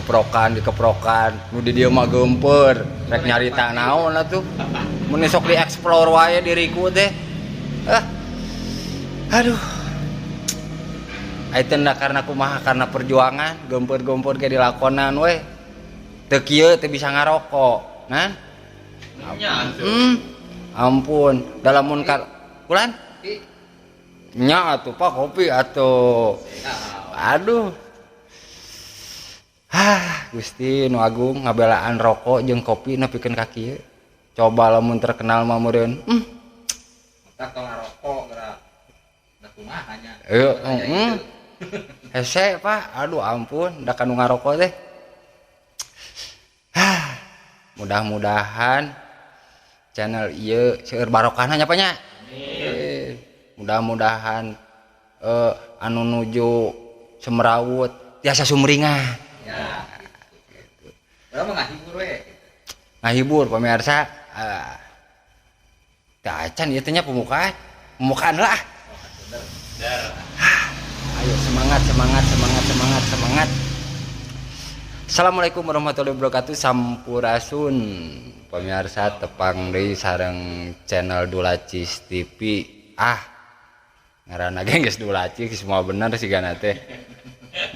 dikeprokan nu di dieu mah geumpeur rek nyarita naon atuh mun sok di explore wae diriku teh aduh aya teh karena kumaha karena perjuangan geumpeur-geumpeur ge dilakonan we teu kieu teu bisa ngarokok nah ampun dalam mun kulan nya atuh Pak kopi atuh aduh Gusti nu agung ngabelaan rokok jeung kopi nepikeun ka kieu coba lamun terkenal mah meureun tak tong ngarokok geura da kumaha nya hese Pak aduh ampun da kanu ngarokok teh mudah-mudahan channel ieu seueur barokahna nya Pak nya mudah-mudahan anu nuju Semrawut tiasa sumringah ya gitu. Berapa ngahibur we ngahibur pemirsa teh acan ieu teh nya pembukaan lah ayo semangat Assalamualaikum warahmatullahi wabarakatuh sampurasun pemirsa tepang deui sareng channel Dulacis TV ngaranna ge geus Dulacis semua bener sih gana teh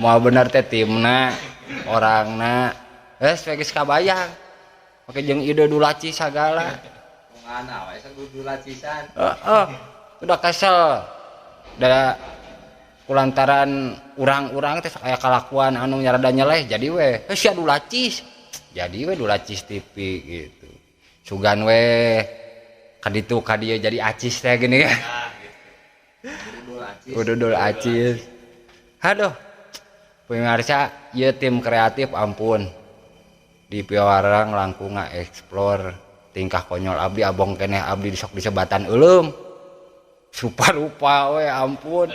moal bener teh timna orangna geus kabayang make jeung ide Dulacis sagala ngana wae sa Dulacisan udah kesel da kulantaran urang-urang teh aya kalakuan anu nyarada nyeleh jadi we sia Dulacis jadi we Dulacis TV gitu sugan we kaditu kadieu jadi acis teh gini ya udah Dulacis aduh pemirsa ieu tim kreatif ampun di piawarang langkung ngaeksplor tingkah konyol abdi abong keneh abdi sok disebatan euleum rupa-rupa we ampun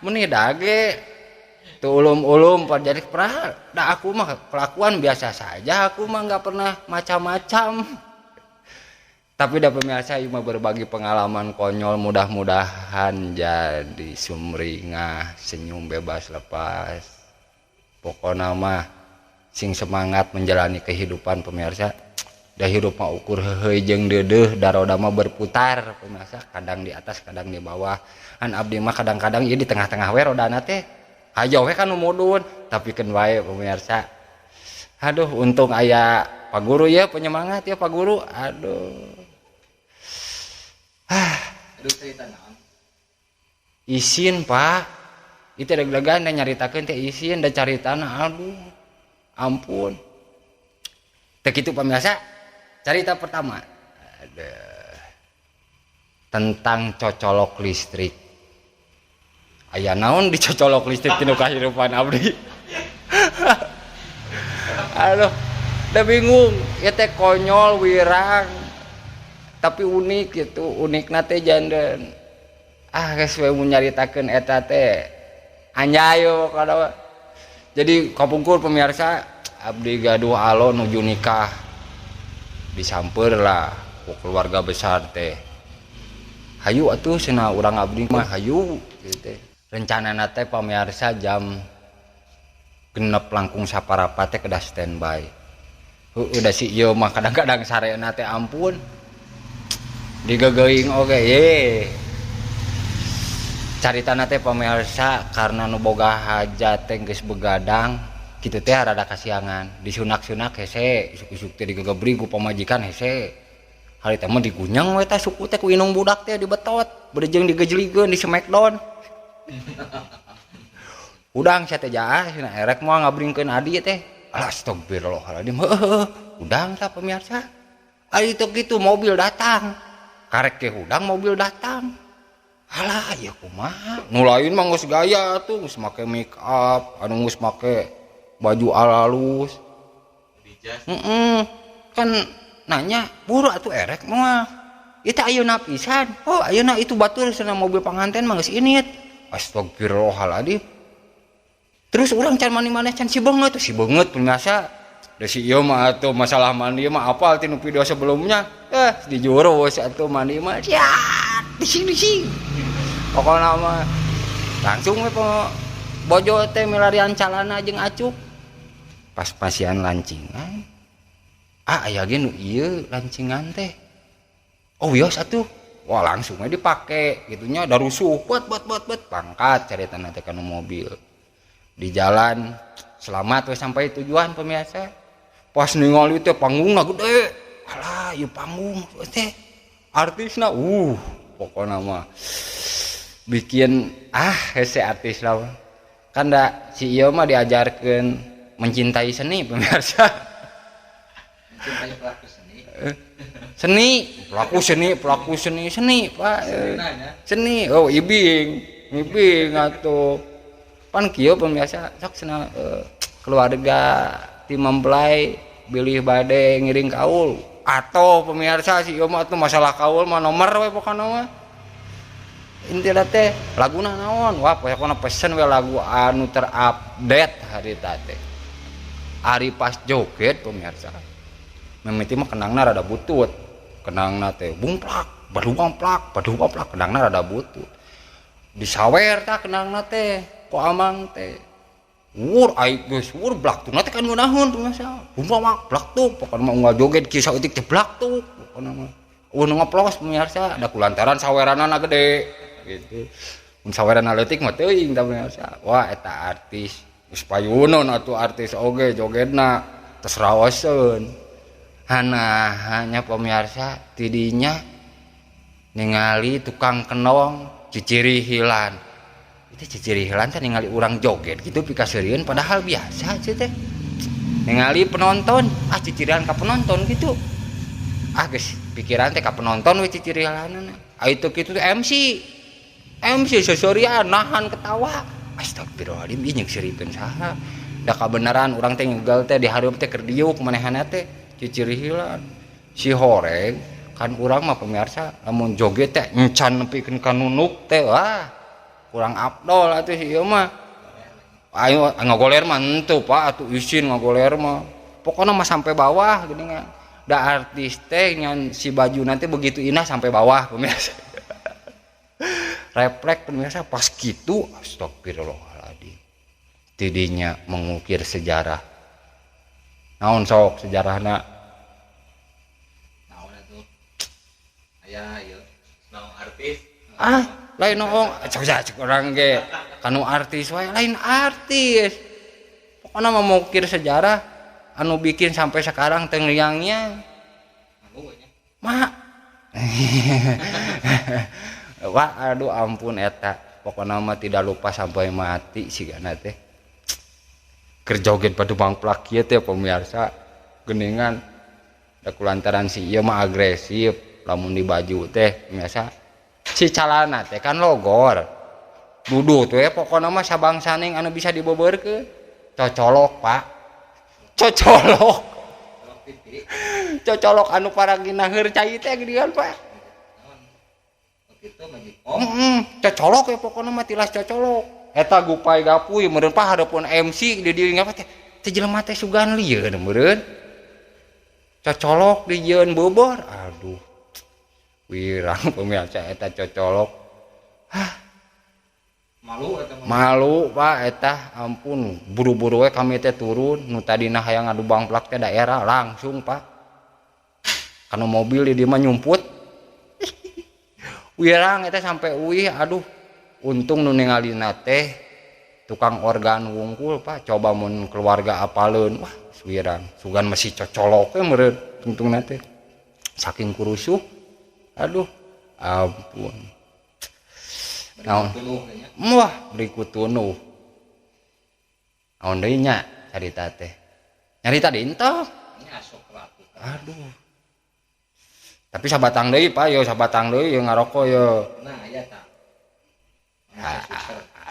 meni dage tu ulum-ulum jadi pernah da aku mah kelakuan biasa saja aku mah nggak pernah macam-macam tapi da pemirsa ieu mah berbagi pengalaman konyol mudah-mudahan jadi sumringah senyum bebas lepas pokona mah sing semangat menjalani kehidupan pemirsa da hirup mah ukur heuheuy jeung deudeuh da roda mah berputar pemirsa kadang di atas kadang di bawah an abdi mah kadang-kadang ieu di tengah-tengah we rodana teh hayo we kan nu mudun tapi keun wae pemirsa aduh untung aya Pak Guru ya penyemangat ya Pak Guru aduh cerita naon isin Pak itu deg-degan da nyaritakeun teh isin da caritana aduh ampun teh kitu pemirsa cerita pertama tentang cocolok listrik aya naon dicocolok listrik tinu kahirupan abdi aduh da bingung ieu teh konyol wirang tapi unik gitu unikna teh jandan geus we mun nyaritakeun eta teh anjay kada jadi kapungkur pemirsa abdi gaduh alo nuju nikah disamper lah ku keluarga besar teh hayu atuh cenah urang abdi mah hayu gitu teh rencanana teh pamirsa jam 6 langkung saparapat teh kedah standby udah si ieu mah kadang-kadang sareuna teh ampun digegeuing oge caritana teh pamirsa karena nu boga hajat teh geus begadang kitu teh rada kasiangan disunak-sunak hese isuk-isuk teh digegebri ku pamajikan hese hari teh mah digunyang we teh suku teh ku inung budak teh dibetot beujeng digejlikeun di smackdown udang sia teh jaah cenah erek moal ngabringkeun adi teh astagfirullahaladzim udang tah pemirsa ari teh kitu mobil datang karek ke udang mobil datang alah ya kumaha nu lain mah geus gaya tuh geus make make up anu geus make baju alalus kan nanya buru atuh erek moal ieu teh ayeuna pisan ayeuna itu batur cenah mobil panganten mah geus init astagfirullahaladzim terus urang can mani-maneh can si beungeut pemirsa da si ieu mah atuh masalah mandi mah apal tinu video sebelumnya di jurus atuh mandi mah sia dising pokona mah langsung we bojo teh milarian calana jeung acuk pas pasian lancingan aya ge nu ieu lancingan teh oh wios atuh wah langsung aja dipake gitunya da rusuh buat pangkat carita teh kana mobil di jalan selamat we sampai tujuan pemirsa pas ningali teh panggungna gede alah ieu panggung teh artisna pokona mah bikin hese artis lah kan da si ieu mah diajarkeun mencintai seni pemirsa mencintai pelaku seni pelaku seni Pak seni oh ibing atuh pan kieu pemirsa sok cenah keluarga ti mempelai bilih bade ngiring kaul atau pemirsa si ieu mah atuh masalah kaul mah nomor we pokona mah intina teh laguna naon wah pokona pesen we lagu anu terupdate harita teh ari pas joget pemirsa memeti mah kenangna rada butut kenangna teh bungplak baduang plak kenangna rada butut disawer tah kenangna teh ku amang teh aik geus blak tuh teh kan ngeunaheun pemirsa bungplak blak tuh pokona mah unggal joget kieu saeutik teh blak tuh pokona mah ngeplos pemirsa da kulantaran saweranana gede gitu mun saweranana leutik mah teuing tah pemirsa wah eta artis geus payuneun atuh artis oge jogetna tos raoseun hanya pemirsa tidinya ningali tukang kenong cicirihilan itu cicirihilan teh ningali urang joget gitu pikaseureun padahal biasa sih teh ningali penonton cicirihan ka penonton gitu geus pikiran teh ka penonton we cicirihilanna itu kitu MC sesorian nahan ketawa astagfirullahaladzim ieu nyek sirikeun saha da kabenaran urang teh ngegal teh di hareup teh keur diuk manehna teh cicirihilan si horeng kan urang mah pemirsa lamun joget teh encan nepikeun ka nunuk teh wah kurang afdol atuh si ieu mah ayo ngagoler mah henteu Pak atuh isin ngagoler mah pokona mah sampai bawah geuningan da artis teh ngan si baju nanti begitu indah sampai bawah pemirsa refleks pemirsa pas kitu astagfirullahaladzim tidinya mengukir sejarah naon sok sejarahna naon atuh aya ieu naon artis lain noong cek orang ge kanu artis wae lain artis pokona mengukir sejarah anu bikin sampai sekarang teu ngeliangnya mah wah aduh ampun eta pokona mah tidak lupa sampai mati sigana teh keur joget padu mangplak kieu teh pemirsa geuningan da kulantaran si ieu mah agresif lamun di baju teh pemirsa si calana teh kan logor dudu teh pokona mah sabangsaning anu bisa dibobeurkeun cocolok Pak cocolok anu paragina heur cai teh geuningan Pak kitu mah cocolok ya pokona mah tilas cocolok eta gupai gapuy meureun pahareupun MC di dieu ngapa teh jelema teh sugan lieun meureun cocolok dijieun bobor aduh wirang pemirsa eta cocolok malu Pak eta ampun buru-buru we kami teh turun nu tadina hayang adu bangplak teh daerah langsung Pak kana mobil di dieu mah nyumput wirang eta sampai uih aduh untung nu ningalina teh tukang organ wungkul Pak coba mun keluarga apaleun wah wirang sugan masih cocolok we meureun tungtungna teh saking kurusuh aduh ampun naon wah berikut tunuh naon deui nya carita teh nyarita dintoh aduh tapi sabatang deui Pak yo sabatang deui yo ngarokok yo nah aya tah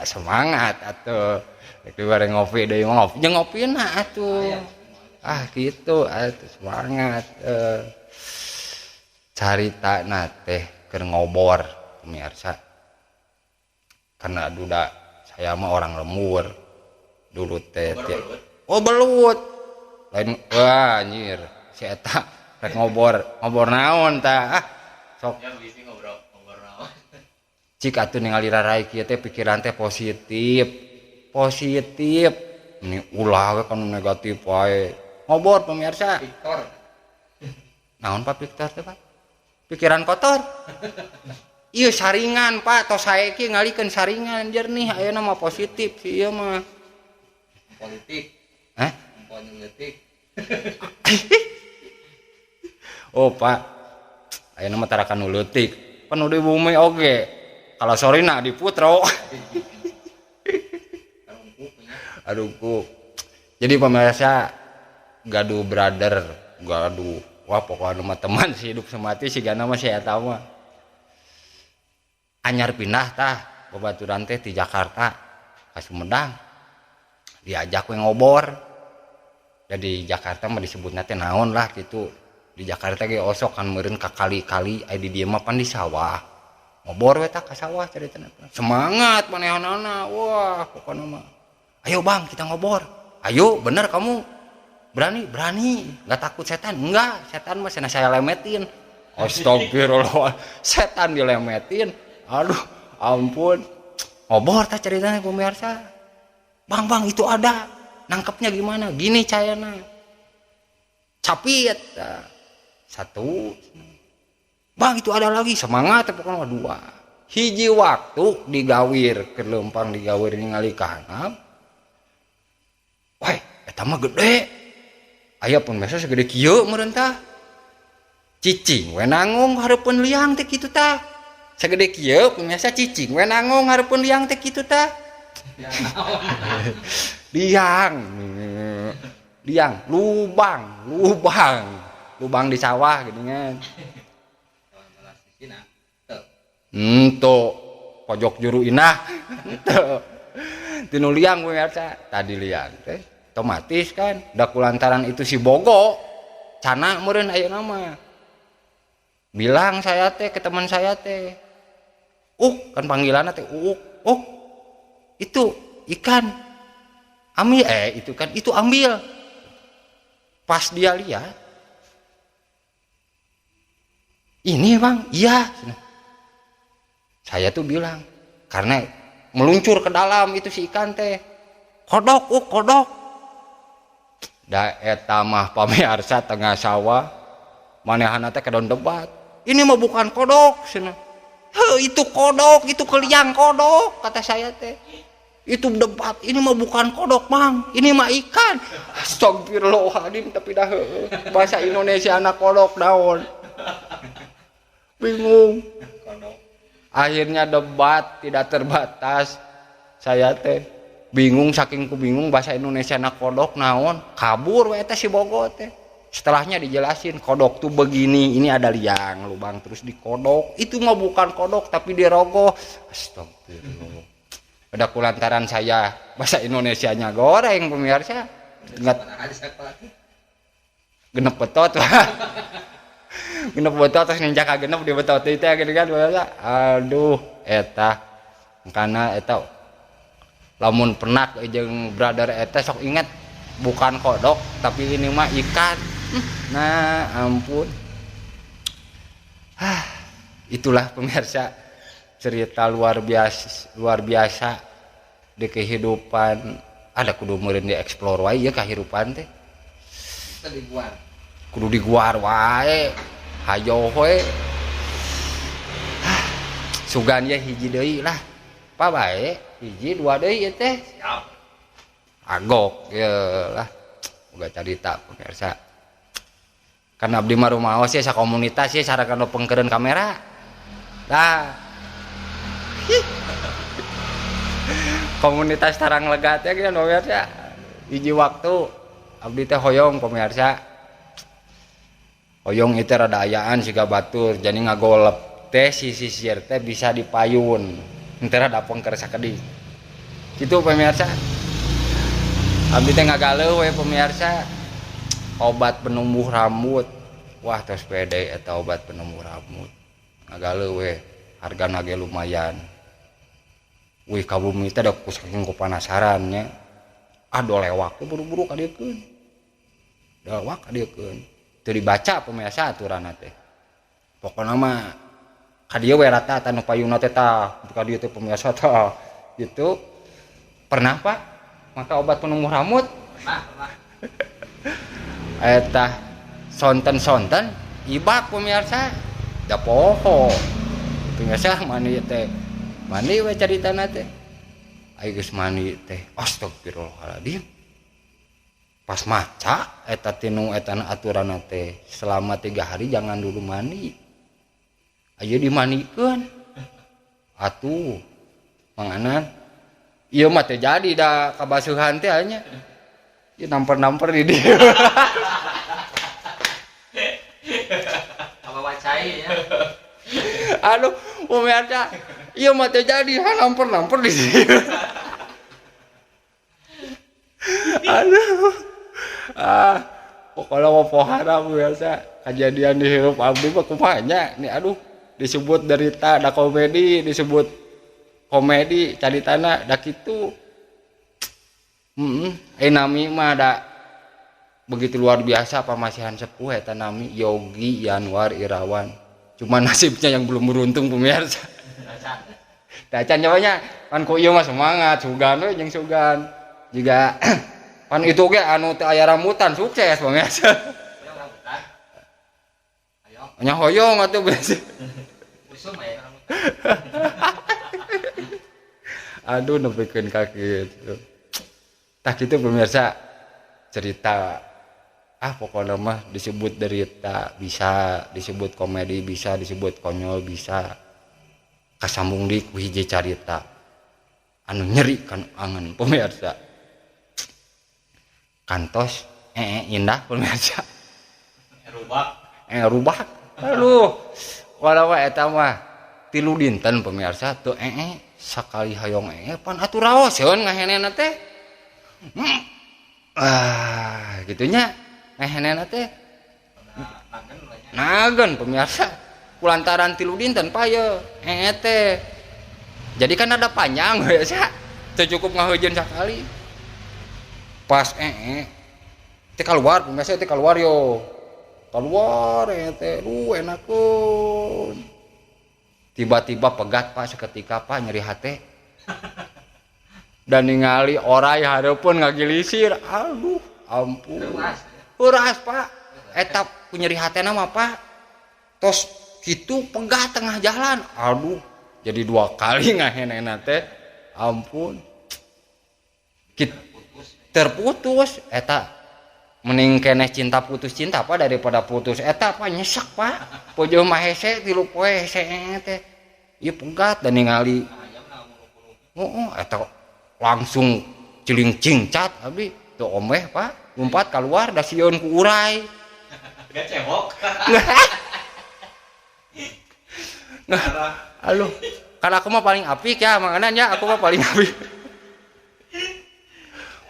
semangat atuh itu bareng ngopi deui ngopi jeung ngopina atuh gitu atuh semangat carita na teh keur ngobor pemirsa karena duda saya mah orang lembur dulu teh belut lain wah anjir si eta rek ngobor naon tah sok ngobrol naon cik atuh ningali rarai kieu teh pikiran teh positif ini ulah we kan negatif wae ngobor pemirsa. Victor Naon Pak Victor teh Pak? Pikiran kotor. Iya saringan Pak, tos saeki ngalikeun saringan jernih ayeuna mah positif sih ieu mah. politik politik Oh Pak, ayeuna mah tarakan nu leutik. Penuh di bumi oge. Kalau sorina di Putro. Aduh ku. Jadi pemirsa gaduh brother, gaduh. Wah pokoknya mah teman sih hidup semati sih gana mah saya tahu mah. Anyar pindah tah babaturan teh di Jakarta ka Sumedang. Diajak we ngobor. Jadi Jakarta mah disebutna teh naon lah gitu. Di Jakarta ge osok kan meureun ka kali-kali aya di dieu mah pan di sawah. Ngobor we tah ka sawah caritana. Semangat manehanana. Wah pokona mah. Ayo Bang kita ngobor. Ayo bener kamu. Berani, nggak takut setan? Enggak, setan mah saya lemetin. Astagfirullah, setan dilemetin. Aduh, ampun. Ngobor tah ceritanya pemirsa. Bang, itu ada. Nangkepnya gimana? Gini cayana. Capit. Satu. Bang, itu ada lagi. Semangat pokoknya dua. Hiji waktu digawir ke lempang digawir ningali ka handap. Wah, eta mah gede. Aya pun mesa segede kieu meureun tah. Cicing we nanggung hareupeun liang teh kitu tah. Segede kieu pun mesa cicing we nanggung hareupeun liang teh kitu tah. Liang, lubang di sawah geuningan. Tuh pojok juru inah. Tuh. Tinu liang we mesa tadi liang teh. Otomatis kan da kulantaran itu si bogo cana meureun ayeuna mah bilang saya teh ke teman saya teh kan panggilanna teh itu ikan ambil itu ambil pas dia lihat ini Bang iya saya tuh bilang karena meluncur ke dalam itu si ikan teh kodok da eta mah pamirsa tengah sawah manehana teh kedon debat ini mah bukan kodok cenah itu kodok itu keliang kodok kata saya teh itu debat ini mah bukan kodok Bang ini mah ikan astagfirullahaladzim tapi dah bahasa Indonesia anak kodok daun bingung akhirnya debat tidak terbatas saya teh bingung saking ku bingung bahasa Indonesia na kodok naon kabur we teh si bogo teh setelahnya dijelasin kodok tuh begini ini ada liang lubang terus dikodok itu mah bukan kodok tapi dirogoh astagfirullah pada kulantaran saya bahasa Indonesianya goreng pemirsa ingat genep betot genep betot terus ninja ka genep di betot itu ya gitu kan aduh eta karena eta lamun pernah jeung brother eta sok inget bukan kodok tapi ini mah ikan nah ampun itulah pemirsa cerita luar biasa di kehidupan ada kudu meureun dieksplor wae ya kehidupan teh kudu diguar wae hayo we sugan ya hiji deui lah pa bae hiji dua deui ieu teh siap agok ya lah boga carita pemirsa karena abdi mah rumaos ya sakomunitas ya sarakan pengkereun kamera dah komunitas tarang lega teh kan pemirsa hiji waktu abdi teh hoyong pemirsa hoyong itu rada ayaan siga batur jadi ngagolep teh si sisir teh bisa dipayun entara dapong kerasa kedi gitu pemirsa abdi teh ngagaleuh we pemirsa obat penumbuh rambut wah tos pede eta obat penumbuh rambut ngagaleuh we hargana ge lumayan wih kabumi teh da saking kupanasaran nya lewak teh buru-buru ka dieukeun lewak ka dieukeun teu dibaca pemirsa aturanna teh pokona mah kadieu we rata tanu payuna teh tah ka dieu teh pemirsa tah gitu pernah Pak maka obat penumbuh rambut Pernah. eta sonten ibak pemirsa da poho pemirsa mani teh mani we caritana teh aya geus mani teh astagfirullahaladzim pas maca eta tinu etana aturanna teh selama 3 hari jangan dulu mandi ayo dimanikeun atuh manganan ieu mah teh jadi da kabasuhan teh anya ieu namper di dieu Apa wacai ya? aduh pemirsa ieu mah teh jadi namper di dieu aduh pokoknya mau pohara biasa kejadian di hidup abdi mah kumanya nih aduh disebut derita da komedi disebut komedi caritana da kitu nami mah da begitu luar biasa pamasihan sepuh eta nami Yogi Yanwar Irawan cuma nasibnya yang belum beruntung pemirsa dacan nyawanya kan ku ieu mah semangat sugan we jeung sugan juga pan itu ge anu teu aya rambutan sukses pemirsa nya hoyong atuh biasa Usum aya rambutan. aduh nepikeun ka kitu tah kitu pemirsa cerita pokoknya mah disebut derita bisa disebut komedi bisa disebut konyol bisa kasambung di ku hiji carita anu nyeri kan angan pemirsa kantos indah pemirsa rubak aduh walau eta mah 3 dinten pemirsa tuh sakali hayong pan atuh raoseun ngahenena teh gitunya ngahenena teh nagen pemirsa kulantaran 3 dinten paye teh jadi kan ada panjang biasa teu cukup ngaheujeun sakali pas teh keluar pemirsa teh keluar yo keluar teh enakun tiba-tiba pegat Pak seketika Pak nyeri hate dan ningali orai hareupeun ngagilisir aduh ampun uras Pak eta nyeri hatena mah Pak tos kitu pegat tengah jalan aduh jadi 2 kali ngahenena teh ampun terputus eta mending keneh cinta putus cinta Pak daripada putus eta Pak nyesek Pak pojo mah hese 3 poe hese teh ieu pegat dan ningali eta langsung ciling cingcat abdi teu omeh Pak ngumpat keluar da sieun ku urai Gak cebok. Aduh kan aku mah paling apik ya manganan ya aku mah paling apik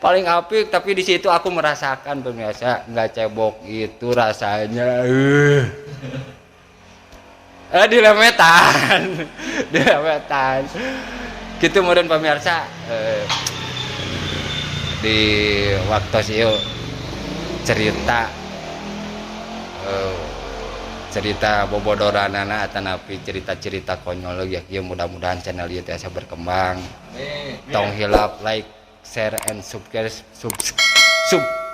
paling apik tapi di situ aku merasakan pemirsa nggak cebok itu rasanya dilemetan gitu kemudian pemirsa di waktu sih cerita bobodoranana atanapi cerita-cerita konyol ya mudah-mudahan channel ieu teh berkembang tong hilap like share and subscribe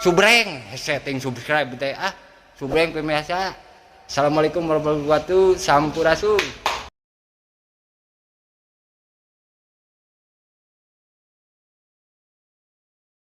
subreng setting subscribe teh subreng pemirsa. Assalamualaikum warahmatullahi wabarakatuh. Sampurasun.